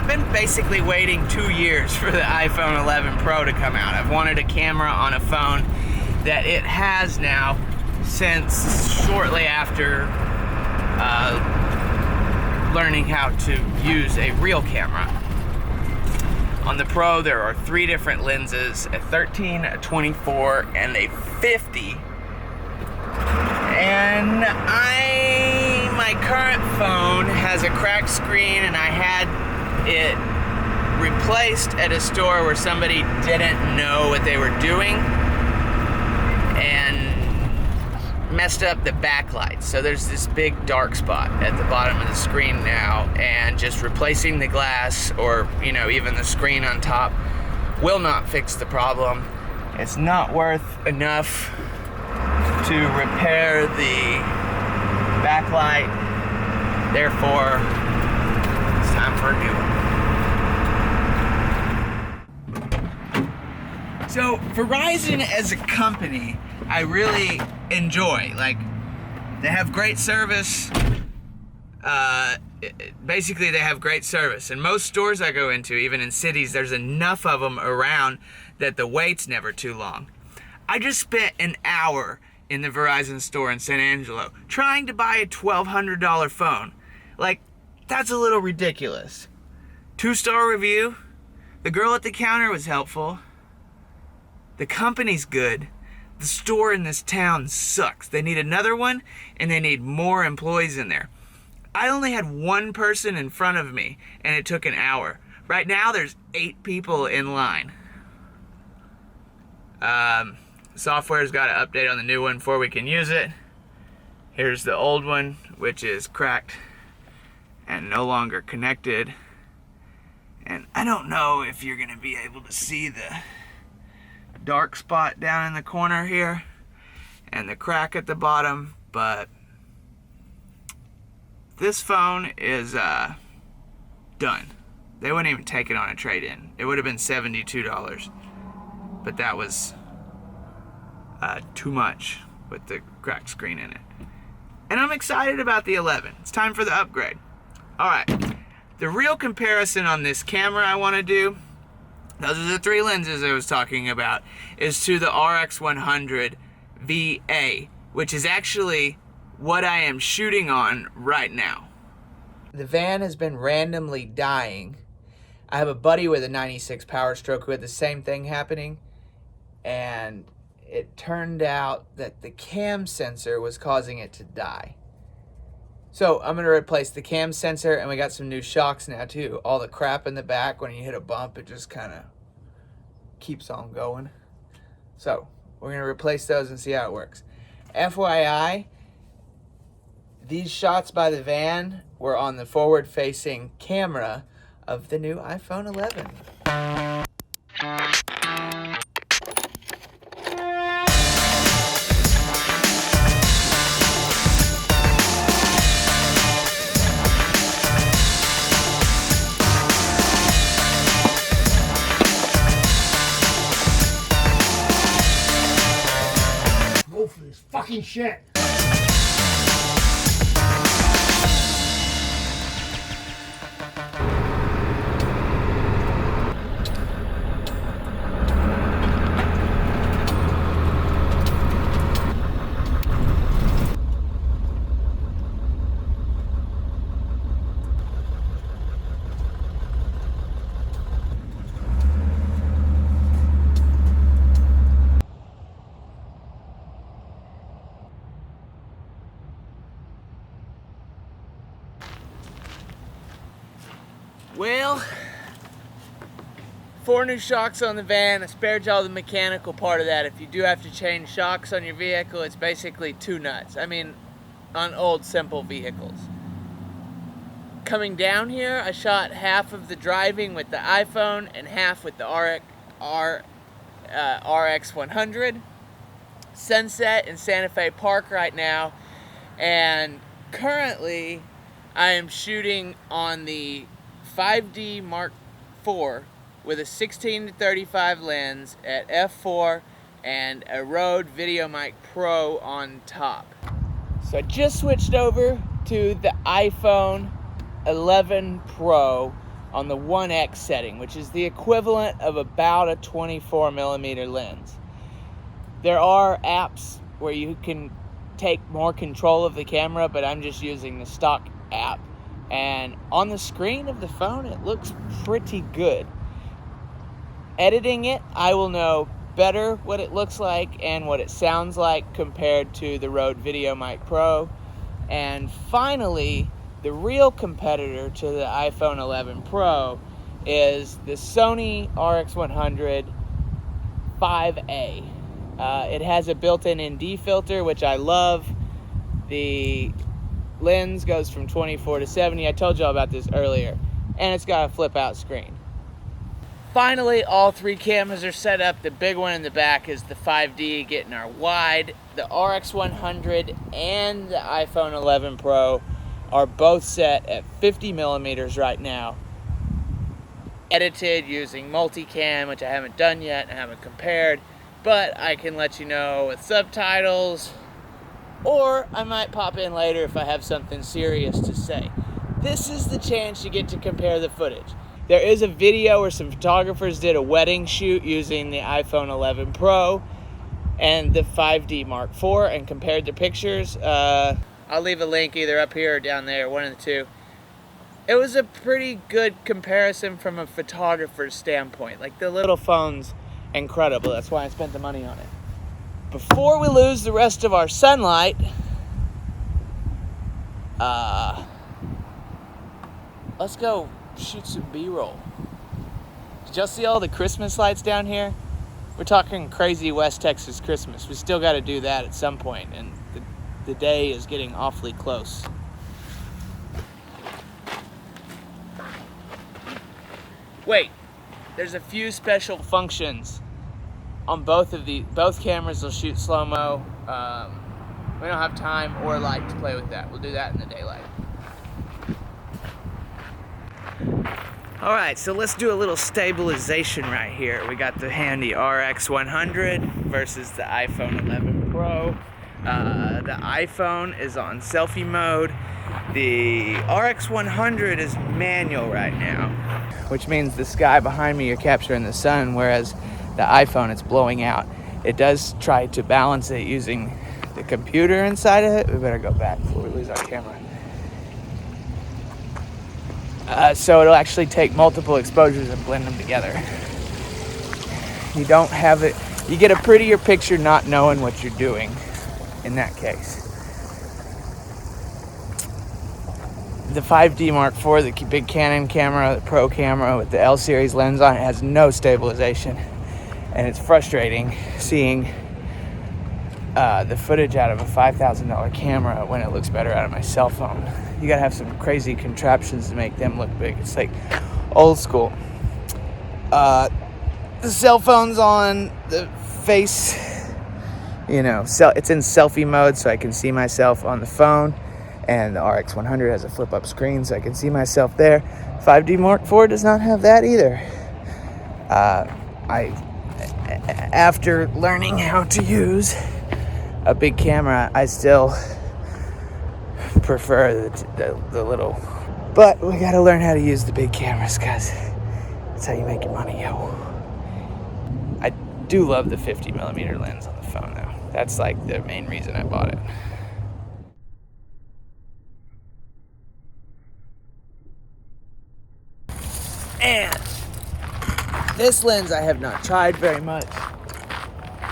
I've been basically waiting 2 years for the iPhone 11 Pro to come out. I've wanted a camera on a phone that it has now since shortly after learning how to use a real camera. On the Pro, there are 3 different lenses, a 13, a 24, and a 50. And my current phone has a cracked screen, and I had it replaced at a store where somebody didn't know what they were doing and messed up the backlight. So there's this big dark spot at the bottom of the screen now, and just replacing the glass or, you know, even the screen on top will not fix the problem. It's not worth enough to repair the backlight. Therefore, it's time for a new one. So Verizon as a company, I really enjoy. Like, they have great service. Basically, they have great service. In most stores I go into, even in cities, there's enough of them around that the wait's never too long. I just spent an hour in the Verizon store in San Angelo trying to buy a $1,200 phone. Like, that's a little ridiculous. 2-star review. The girl at the counter was helpful. The company's good. The store in this town sucks. They need another one, and they need more employees in there. I only had one person in front of me, and it took an hour. Right now, there's 8 people in line. Software's got to update on the new one before we can use it. Here's the old one, which is cracked and no longer connected. And I don't know if you're going to be able to see the dark spot down in the corner here and the crack at the bottom, but this phone is done. They wouldn't even take it on a trade-in. It would have been $72, but that was too much with the cracked screen in it. And I'm excited about the 11. It's time for the upgrade. All right, the real comparison on this camera I want to do, those are the 3 lenses I was talking about, is to the RX100va, which is actually what I am shooting on right now. The van has been randomly dying. I have a buddy with a 96 Power Stroke who had the same thing happening, and it turned out that the cam sensor was causing it to die. So I'm going to replace the cam sensor, and we got some new shocks now too. All the crap in the back, when you hit a bump, it just kind of keeps on going. So we're going to replace those and see how it works. FYI, these shots by the van were on the forward-facing camera of the new iPhone 11. Go for this fucking shit. Well, 4 new shocks on the van. I spared y'all the mechanical part of that. If you do have to change shocks on your vehicle, it's basically 2 nuts. I mean, on old simple vehicles. Coming down here, I shot half of the driving with the iPhone and half with the RX100. Sunset in Santa Fe Park right now, and currently I am shooting on the 5D Mark IV with a 16-35 lens at f4 and a Rode VideoMic Pro on top. So I just switched over to the iPhone 11 Pro on the 1x setting, which is the equivalent of about a 24mm lens. There are apps where you can take more control of the camera, but I'm just using the stock app. And on the screen of the phone, it looks pretty good. Editing it, I will know better what it looks like and what it sounds like compared to the Rode VideoMic Pro. And finally, the real competitor to the iPhone 11 Pro is the Sony RX100va. It has a built-in ND filter, which I love. The lens goes from 24 to 70. I told you all about this earlier. And it's got a flip-out screen. Finally, all three cameras are set up. The big one in the back is the 5D getting our wide. The RX100 and the iPhone 11 Pro are both set at 50mm right now. Edited using multicam, which I haven't done yet, I haven't compared, but I can let you know with subtitles, or I might pop in later if I have something serious to say. This is the chance you get to compare the footage. There is a video where some photographers did a wedding shoot using the iPhone 11 Pro and the 5D Mark IV and compared the pictures. I'll leave a link either up here or down there, one of the two. It was a pretty good comparison from a photographer's standpoint. Like, the little phone's incredible. That's why I spent the money on it. Before we lose the rest of our sunlight, let's go shoot some B-roll. Did y'all see all the Christmas lights down here? We're talking crazy West Texas Christmas. We still got to do that at some point, and the day is getting awfully close. Wait, there's a few special functions on both cameras. Will shoot slow-mo. We don't have time or light to play with that. We'll do that in the daylight. Alright, so let's do a little stabilization right here. We got the handy RX100 versus the iPhone 11 Pro. The iPhone is on selfie mode. The RX100 is manual right now, which means the sky behind me you're capturing the sun, whereas the iPhone it's blowing out. It does try to balance it using the computer inside of it. We better go back before we lose our camera. So it'll actually take multiple exposures and blend them together. You don't have it, you get a prettier picture not knowing what you're doing in that case. The 5D Mark IV, the big Canon camera, the Pro camera with the L series lens on it, has no stabilization. And it's frustrating seeing the footage out of a $5,000 camera when it looks better out of my cell phone. You gotta have some crazy contraptions to make them look big. It's like old school. The cell phone's on the face, it's in selfie mode so I can see myself on the phone. And the RX100 has a flip-up screen so I can see myself there. 5D Mark IV does not have that either. After learning how to use a big camera, I still prefer the little, but we gotta learn how to use the big cameras, guys. That's how you make your money, yo. I do love the 50mm lens on the phone though. That's like the main reason I bought it. And this lens I have not tried very much.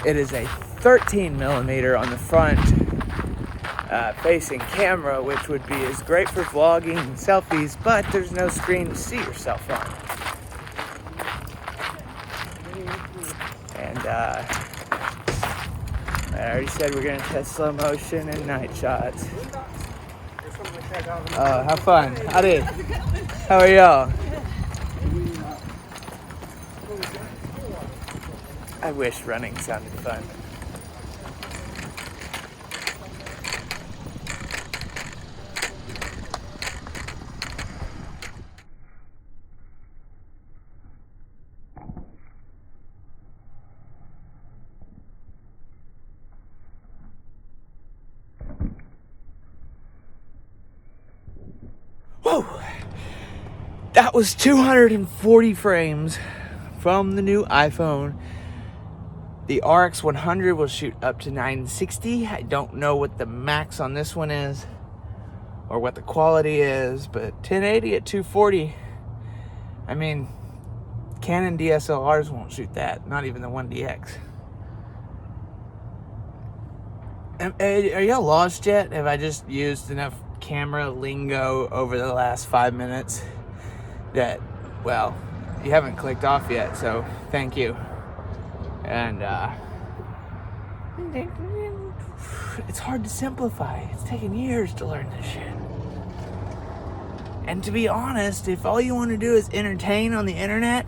It is a 13mm on the front facing camera, which would be as great for vlogging and selfies, but there's no screen to see yourself on. And I already said we're gonna test slow motion and night shots. Oh, have fun. Howdy. How are y'all? I wish running sounded fun. Whoa! That was 240 frames from the new iPhone. The RX100 will shoot up to 960. I don't know what the max on this one is or what the quality is, but 1080 at 240. I mean, Canon DSLRs won't shoot that, not even the 1DX. Are y'all lost yet? Have I just used enough camera lingo over the last 5 minutes that, well, you haven't clicked off yet, so thank you. And it's hard to simplify. It's taken years to learn this shit. And to be honest, if all you want to do is entertain on the internet,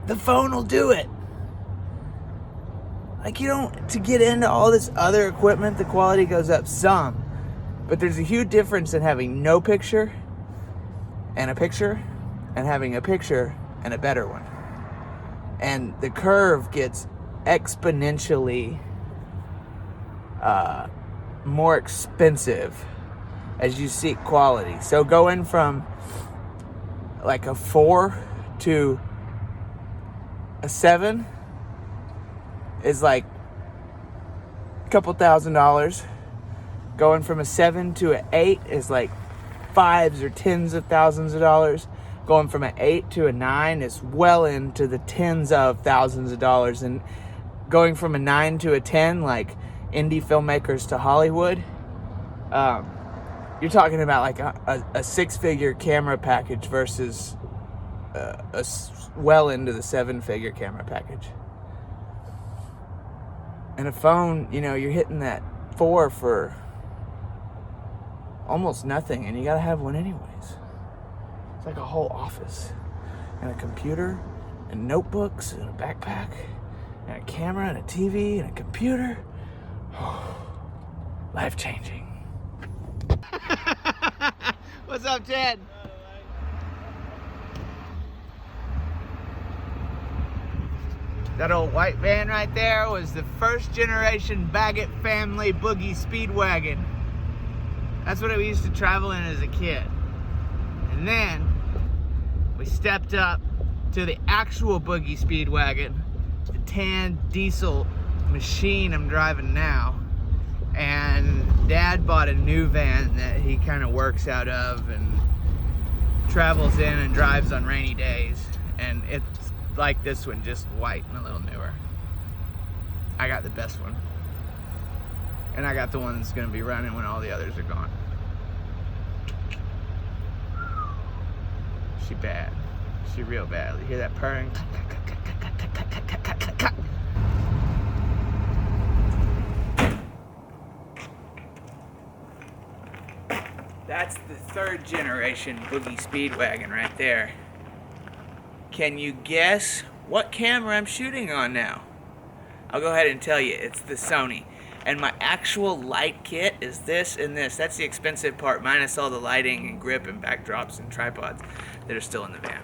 the phone will do it. Like, you don't, to get into all this other equipment, the quality goes up some. But there's a huge difference in having no picture and a picture and having a picture and a better one. And the curve gets exponentially more expensive as you seek quality. So going from like a 4 to a 7 is like a couple $1,000s. Going from a 7 to an 8 is like 5s or 10s of thousands of dollars. Going from an 8 to a 9 is well into the tens of thousands of dollars. And going from a 9 to a 10, like indie filmmakers to Hollywood, you're talking about like a six-figure camera package versus well into the seven-figure camera package. And a phone, you know, you're hitting that 4 for almost nothing, and you gotta have one anyways. It's like a whole office, and a computer, and notebooks, and a backpack, and a camera, and a TV, and a computer. Life-changing. What's up, Ted? That old white van right there was the first generation Baggett family boogie speedwagon. That's what we used to travel in as a kid. And then we stepped up to the actual boogie speedwagon, the tan diesel machine I'm driving now. And Dad bought a new van that he kind of works out of and travels in and drives on rainy days. And it's like this one, just white and a little newer. I got the best one. And I got the one that's gonna be running when all the others are gone. She bad. She real bad. You hear that purring? That's the third generation boogie speedwagon right there. Can you guess what camera I'm shooting on now? I'll go ahead and tell you, it's the Sony. And my actual light kit is this and this. That's the expensive part, minus all the lighting and grip and backdrops and tripods that are still in the van.